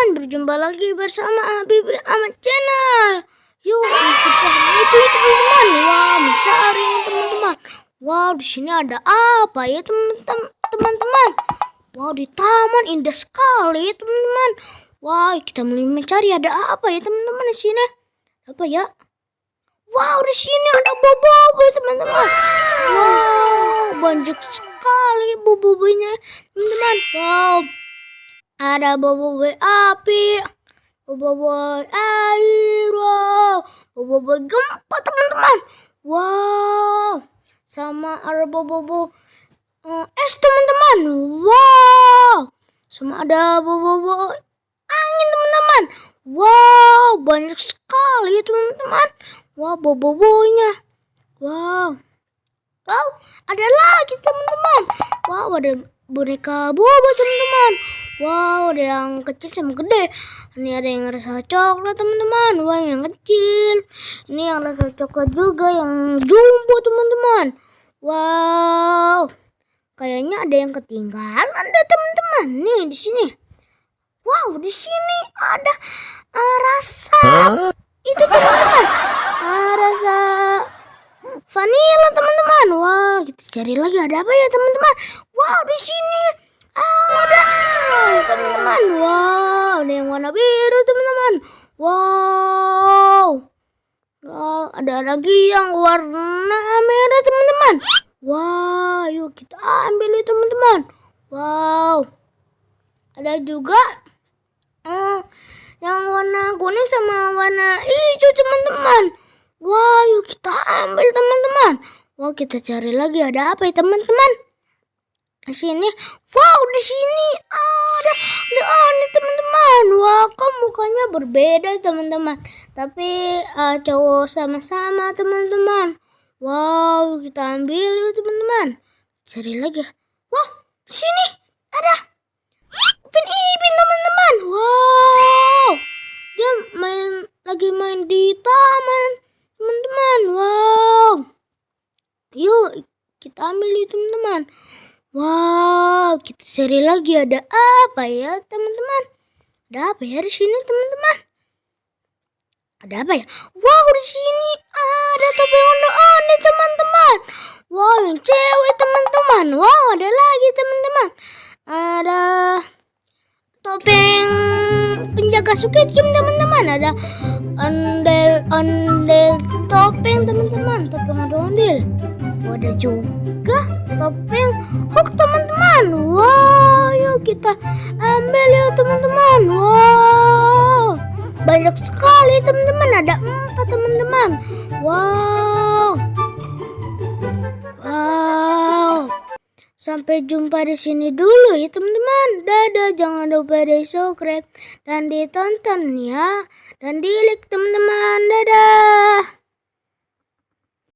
teman-teman, berjumpa lagi bersama Habibie Ahmad Channel. Yuk kita itu teman-teman. Wah, mencari ini teman-teman. Wow, di sini ada apa ya teman-teman? Wow, di taman indah sekali teman-teman. Wah, kita mulai mencari ada apa ya teman-teman di sini? Apa ya? Wow, di sini ada bobo teman-teman. Wow, banyak sekali bobo-bobonya teman-teman. Wow, ada bobo api, bobo air, wow, bobo gempa teman-teman. Wow, sama ada bobo es teman-teman. Wow, sama ada bobo angin teman-teman. Wow, banyak sekali teman-teman. Wow, bobo-bobonya. Wow. Wow, ada lagi teman-teman. Wow, ada boneka bobo teman-teman. Wow, ada yang kecil sama gede. Ini ada yang rasa coklat teman-teman. Wow, yang kecil. Ini yang rasa coklat juga, yang jumbo teman-teman. Wow, kayaknya ada yang ketinggalan ada teman-teman. Nih di sini. Wow, di sini ada rasa itu teman-teman. Rasa vanila teman-teman. Wah, kita cari lagi ada apa ya teman-teman. Wow, di sini ada teman-teman. Wow, ada yang warna biru teman-teman. Wow, ada lagi yang warna merah teman-teman. Wow, yuk kita ambil ya teman-teman. Wow, ada juga yang warna kuning sama warna hijau teman-teman. Wah, yuk kita ambil teman-teman. Wah, kita cari lagi ada apa ya teman-teman. Di sini, wow, di sini ada teman-teman. Wah, kok mukanya berbeda teman-teman. Tapi cowok sama-sama teman-teman. Wow, kita ambil yuk teman-teman. Cari lagi. Wah, di sini ada Upin Ipin teman-teman. Wow, dia lagi main di taman teman-teman. Wow, yuk kita ambil yuk teman-teman. Wow, kita cari lagi ada apa ya teman-teman. Ada apa ya di sini teman-teman? Ada apa ya? Wow, di sini ada topeng ondel-ondel teman-teman. Wow, yang cewek teman-teman. Wow, ada lagi teman-teman. Ada topeng penjaga Squid Game teman-teman. Ada ondel topeng teman-teman. Topeng ondel. Ada juga topeng Hulk teman-teman. Wow, yuk kita ambil yuk teman-teman. Wow, banyak sekali teman-teman. Ada 4 teman-teman. Wow. Wow. Sampai jumpa di sini dulu ya teman-teman. Dadah, jangan lupa di subscribe dan ditonton ya. Dan di like teman-teman. Dadah.